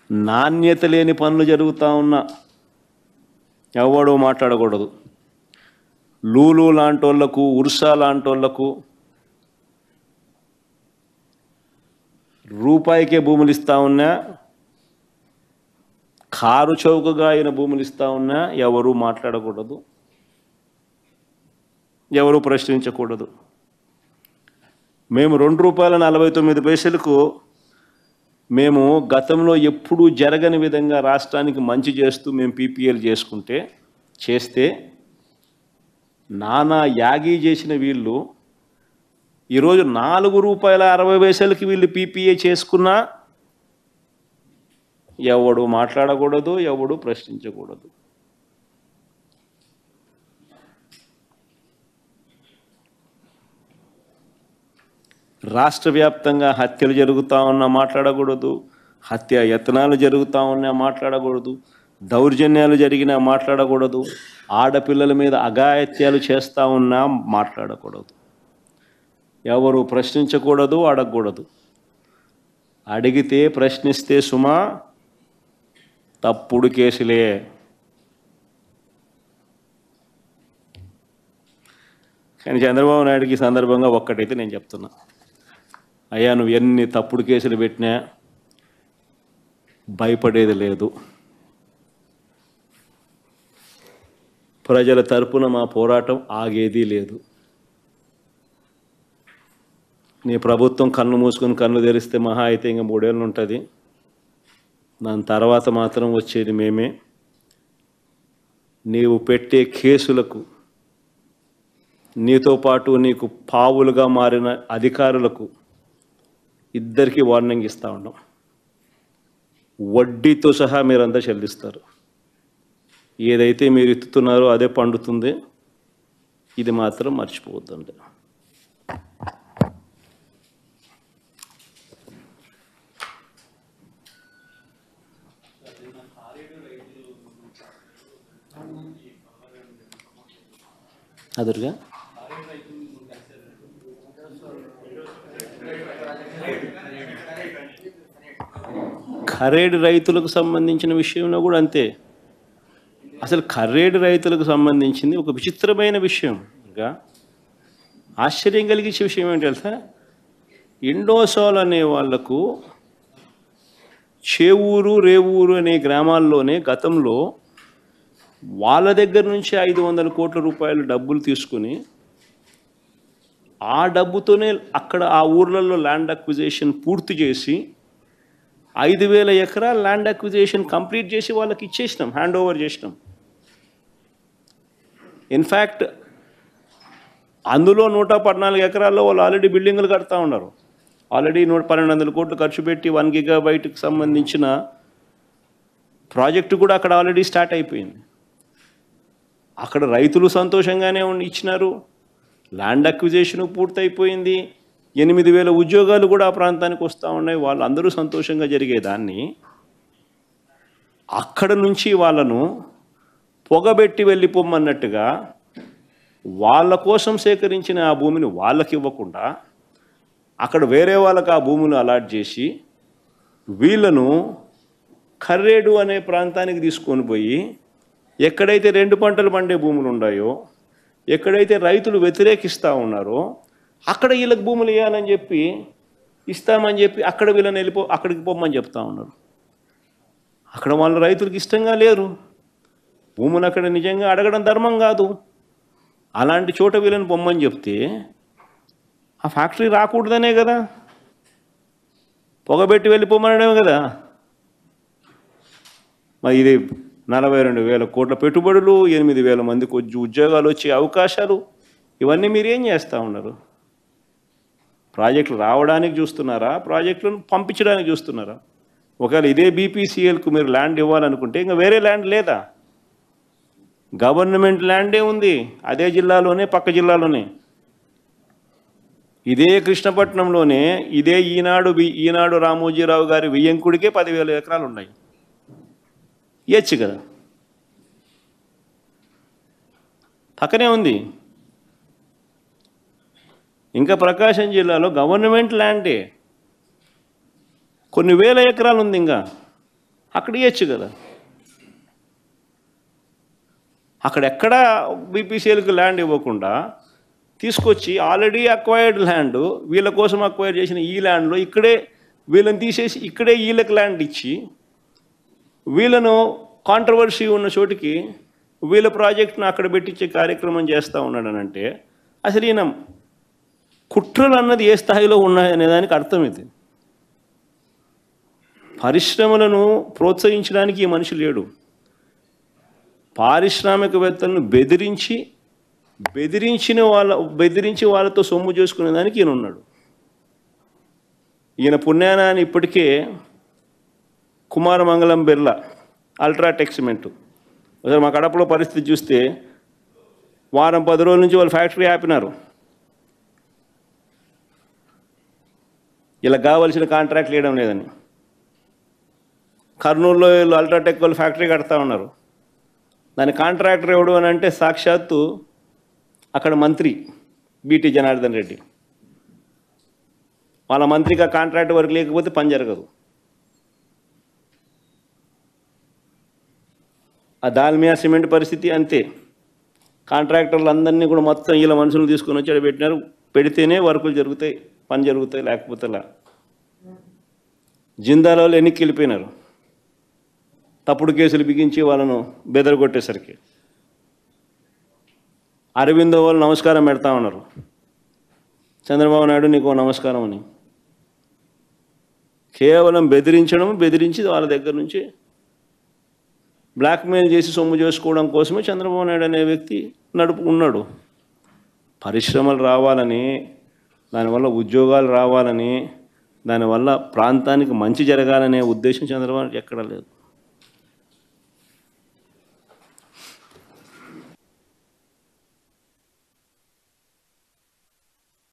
నాణ్యత లేని పనులు జరుగుతూ ఉన్నా ఎవడో మాట్లాడకూడదు. లూలు లాంటి వాళ్ళకు, ఉర్సా లాంటి వాళ్ళకు రూపాయికే భూములు ఇస్తూ ఉన్నా, కారు చౌకగా అయిన భూములు ఇస్తూ ఉన్నా ఎవరు మాట్లాడకూడదు, ఎవరు ప్రశ్నించకూడదు. మేము ₹2.49 మేము గతంలో ఎప్పుడూ జరగని విధంగా రాష్ట్రానికి మంచి చేస్తూ మేము పీపీఎల్ చేస్తే నానా యాగి చేసిన వీళ్ళు ఈరోజు ₹4.60 వీళ్ళు పీపీఏ చేసుకున్నా ఎవడు మాట్లాడకూడదు, ఎవడు ప్రశ్నించకూడదు. రాష్ట్ర వ్యాప్తంగా హత్యలు జరుగుతూ ఉన్నా మాట్లాడకూడదు, హత్య యత్నాలు జరుగుతూ ఉన్నా మాట్లాడకూడదు, దౌర్జన్యాలు జరిగినా మాట్లాడకూడదు, ఆడపిల్లల మీద అఘాయిత్యాలు చేస్తూ ఉన్నా మాట్లాడకూడదు. ఎవరు ప్రశ్నించకూడదు, అడగకూడదు. అడిగితే ప్రశ్నిస్తే సుమా తప్పుడు కేసులే. కానీ చంద్రబాబు నాయుడుకి సందర్భంగా ఒక్కటైతే నేను చెప్తున్నా, అయ్యా నువ్వు ఎన్ని తప్పుడు కేసులు పెట్టినా భయపడేది లేదు. ప్రజల తరపున మా పోరాటం ఆగేది లేదు. నీ ప్రభుత్వం కన్ను మూసుకొని కన్ను తెరిస్తే మహా అయితే ఇంకా 3 ఏళ్ళు ఉంటుంది. దాని తర్వాత మాత్రం వచ్చేది మేమే. నీవు పెట్టే కేసులకు, నీతో పాటు నీకు పావులుగా మారిన అధికారులకు ఇద్దరికీ వార్నింగ్ ఇస్తూ ఉన్నాం. వడ్డీతో సహా మీరంతా చెల్లిస్తారు. ఏదైతే మీరు ఎత్తుతున్నారో అదే పండుతుంది. ఇది మాత్రం మర్చిపోవద్దండి. అదురుగా ఖరేడు రైతులకు సంబంధించిన విషయంలో కూడా అంతే. అసలు ఖరేడు రైతులకు సంబంధించింది ఒక విచిత్రమైన విషయం. ఇంకా ఆశ్చర్యం కలిగించే విషయం ఏంటి తెలుసా, ఇండోసోల్ అనే వాళ్లకు చేవూరు, రేవూరు అనే గ్రామాల్లోనే గతంలో వాళ్ళ దగ్గర నుంచి 500 కోట్ల రూపాయలు డబ్బులు తీసుకుని ఆ డబ్బుతోనే అక్కడ ఆ ఊర్లలో ల్యాండ్ అక్విజిషన్ పూర్తి చేసి 5,000 ఎకరాల ల్యాండ్ అక్విజిషన్ కంప్లీట్ చేసి వాళ్ళకి ఇచ్చేసినాం, హ్యాండ్ ఓవర్ చేసినాం. ఇన్ఫ్యాక్ట్ అందులో 114 ఎకరాల్లో వాళ్ళు ఆల్రెడీ బిల్డింగులు కడతా ఉన్నారు. ఆల్రెడీ 1,200 కోట్లు ఖర్చు పెట్టి 1 గిగాబైట్కి సంబంధించిన ప్రాజెక్టు కూడా అక్కడ ఆల్రెడీ స్టార్ట్ అయిపోయింది. అక్కడ రైతులు సంతోషంగానే ఇచ్చినారు, ల్యాండ్ అక్విజిషన్ పూర్తయిపోయింది, 8,000 ఉద్యోగాలు కూడా ఆ ప్రాంతానికి వస్తూ ఉన్నాయి. వాళ్ళందరూ సంతోషంగా జరిగేదాన్ని అక్కడ నుంచి వాళ్ళను పొగబెట్టి వెళ్ళిపోమన్నట్టుగా వాళ్ళ కోసం సేకరించిన ఆ భూమిని వాళ్ళకి ఇవ్వకుండా అక్కడ వేరే వాళ్ళకి ఆ భూములు అలాట్ చేసి వీళ్ళను ఖర్రేడు అనే ప్రాంతానికి తీసుకొని పోయి ఎక్కడైతే 2 పంటలు పండే భూములు ఉన్నాయో, ఎక్కడైతే రైతులు వ్యతిరేకిస్తూ ఉన్నారో అక్కడ వీళ్ళకి భూములు ఇవ్వాలని చెప్పి ఇస్తామని చెప్పి అక్కడ వీళ్ళని అక్కడికి పోమని చెప్తా ఉన్నారు. అక్కడ వాళ్ళ రైతులకు ఇష్టంగా లేరు. భూములు అక్కడ నిజంగా అడగడం ధర్మం కాదు. అలాంటి చోట వీళ్ళని పొమ్మని చెప్తే ఆ ఫ్యాక్టరీ రాకూడదనే కదా, పొగబెట్టి వెళ్ళిపోమనడమే కదా. మరి ఇది 42,000 కోట్ల పెట్టుబడులు, 8,000 మందికి ఉద్యోగాలు వచ్చే అవకాశాలు, ఇవన్నీ మీరు ఏం చేస్తూ ఉన్నారు? ప్రాజెక్టులు రావడానికి చూస్తున్నారా, ప్రాజెక్టులను పంపించడానికి చూస్తున్నారా? ఒకవేళ ఇదే బీపీసీఎల్కు మీరు ల్యాండ్ ఇవ్వాలనుకుంటే ఇంకా వేరే ల్యాండ్ లేదా? గవర్నమెంట్ ల్యాండే ఉంది అదే జిల్లాలోనే, పక్క జిల్లాలోనే. ఇదే కృష్ణపట్నంలోనే ఇదే ఈనాడు రామోజీరావు గారి వియ్యంకుడికే 10,000 ఎకరాలు ఉన్నాయి. ఇవ్వచ్చు కదా, పక్కనే ఉంది. ఇంకా ప్రకాశం జిల్లాలో గవర్నమెంట్ ల్యాండే కొన్ని వేల ఎకరాలు ఉంది. ఇంకా అక్కడ ఇవ్వచ్చు కదా. అక్కడెక్కడ బీపీసీఎల్కి ల్యాండ్ ఇవ్వకుండా తీసుకొచ్చి ఆల్రెడీ అక్వైర్డ్ ల్యాండ్, వీళ్ళ కోసం అక్వైర్ చేసిన ఈ ల్యాండ్లో ఇక్కడే వీళ్ళని తీసేసి ఇక్కడే వీళ్ళకి ల్యాండ్ ఇచ్చి వీళ్ళను కాంట్రవర్సీ ఉన్న చోటికి వీళ్ళ ప్రాజెక్ట్ను అక్కడ పెట్టించే కార్యక్రమం చేస్తూ ఉన్నాడనంటే అసలు ఈయన కుట్రలు అన్నది ఏ స్థాయిలో ఉన్నాయనే దానికి అర్థం ఇది. పరిశ్రమలను ప్రోత్సహించడానికి ఈ మనిషి లేడు. పారిశ్రామికవేత్తలను బెదిరించి వాళ్ళతో సొమ్ము చేసుకునే దానికి ఈయన ఉన్నాడు. ఈయన పుణ్యాన ఇప్పటికే కుమారమంగళం బిర్లా, అల్ట్రాటెక్ సిమెంటు, ఒకసారి మా కడపలో పరిస్థితి చూస్తే వారం 10 రోజుల నుంచి వాళ్ళు ఫ్యాక్టరీ ఆపినారు. ఇలా కావాల్సిన కాంట్రాక్ట్లు వేయడం లేదని. కర్నూలులో వీళ్ళు అల్ట్రాటెక్ వాళ్ళు ఫ్యాక్టరీ కడతా ఉన్నారు. దాని కాంట్రాక్టర్ ఎవడు అని అంటే సాక్షాత్తు అక్కడ మంత్రి బీటీ జనార్దన్ రెడ్డి. వాళ్ళ మంత్రికి ఆ కాంట్రాక్ట్ వర్క్ లేకపోతే పని జరగదు. ఆ దాల్మియా సిమెంట్ పరిస్థితి అంతే. కాంట్రాక్టర్లు అందరినీ కూడా మొత్తం వీళ్ళ మనుషులు తీసుకొని వచ్చి పెట్టినారు. పెడితేనే వర్కులు జరుగుతాయి, పని జరుగుతాయి, లేకపోతే లా. జిందాలో ఎన్నికి వెళ్ళిపోయినారు. తప్పుడు కేసులు బిగించి వాళ్ళను బెదరగొట్టేసరికి అరవిందో వాళ్ళు నమస్కారం పెడతా ఉన్నారు. చంద్రబాబు నాయుడు నీకు నమస్కారం అని. కేవలం బెదిరించి వాళ్ళ దగ్గర నుంచి బ్లాక్మెయిల్ చేసి సొమ్ము చేసుకోవడం కోసమే చంద్రబాబు నాయుడు అనే వ్యక్తి ఉన్నాడు. పరిశ్రమలు రావాలని, దానివల్ల ఉద్యోగాలు రావాలని, దానివల్ల ప్రాంతానికి మంచి జరగాలనే ఉద్దేశం చంద్రబాబు ఎక్కడా లేదు.